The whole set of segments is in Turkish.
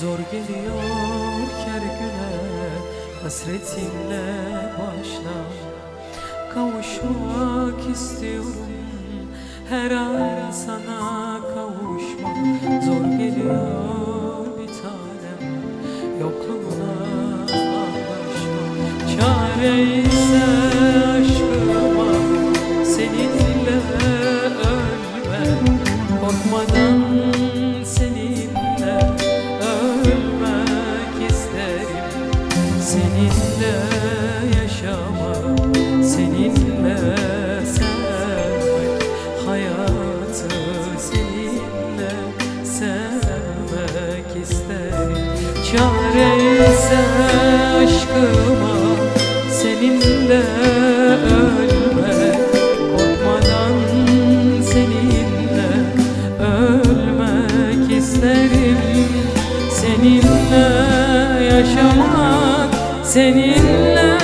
Zor geliyor her güne, hasretinle başlar. Kavuşmak istiyorum, her an sana kavuşmak. Zor geliyor bir tanem, yokluğuna anlaşmak. Çare ise aşkıma, seninle ölmek. Korkmadan seninle ölmek isterim. Seninle yaşamak, seninle sevmek. Hayatı seninle sevmek isterim. Çare ise aşkıma, seninle ölmek. Korkmadan seninle ölmek isterim. Seninle yaşamak, seninle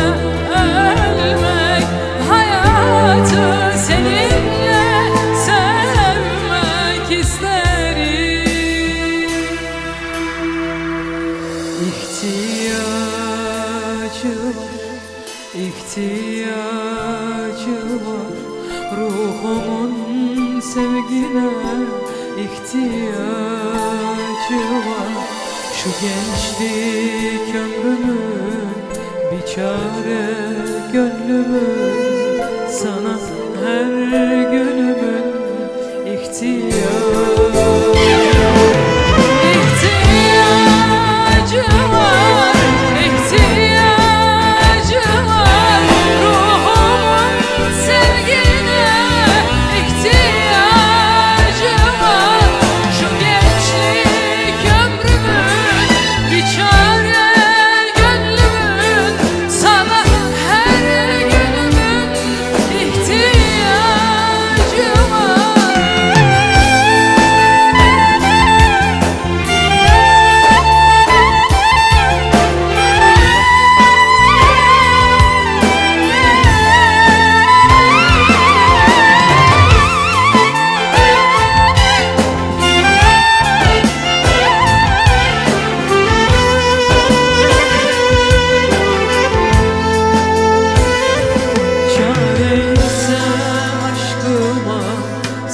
ölmek. Hayatı seninle sevmek isterim. İhtiyacı var ruhumun sevgine, ihtiyacı var. Şu gençlik ömrümün bir çare gönlümün, sana her günümün ihtiyacı var.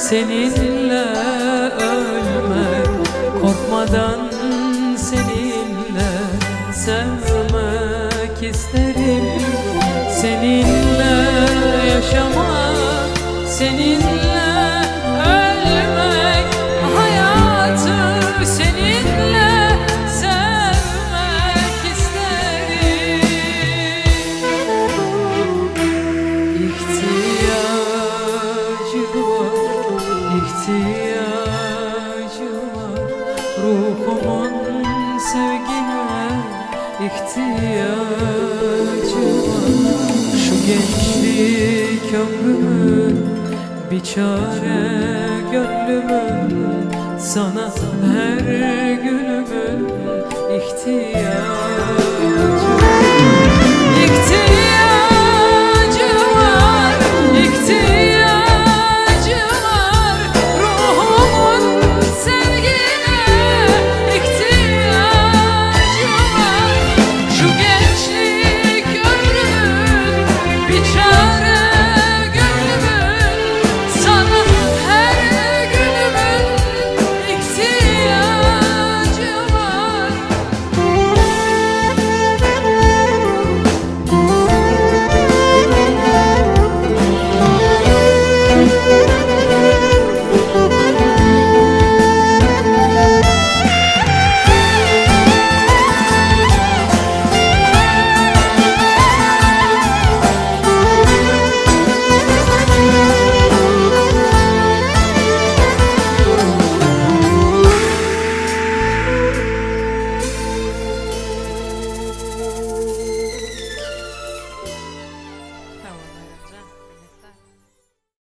Seninle ölmek, korkmadan seninle sevmek isterim. Seninle yaşamak, seninle ölmek. Hayatı seninle sevmek isterim. İhtiyacı var ruhumun sevgine, ihtiyacı var. Şu gençlik ömrümün bir çare gönlümün, sana her günümün ihtiyacı var.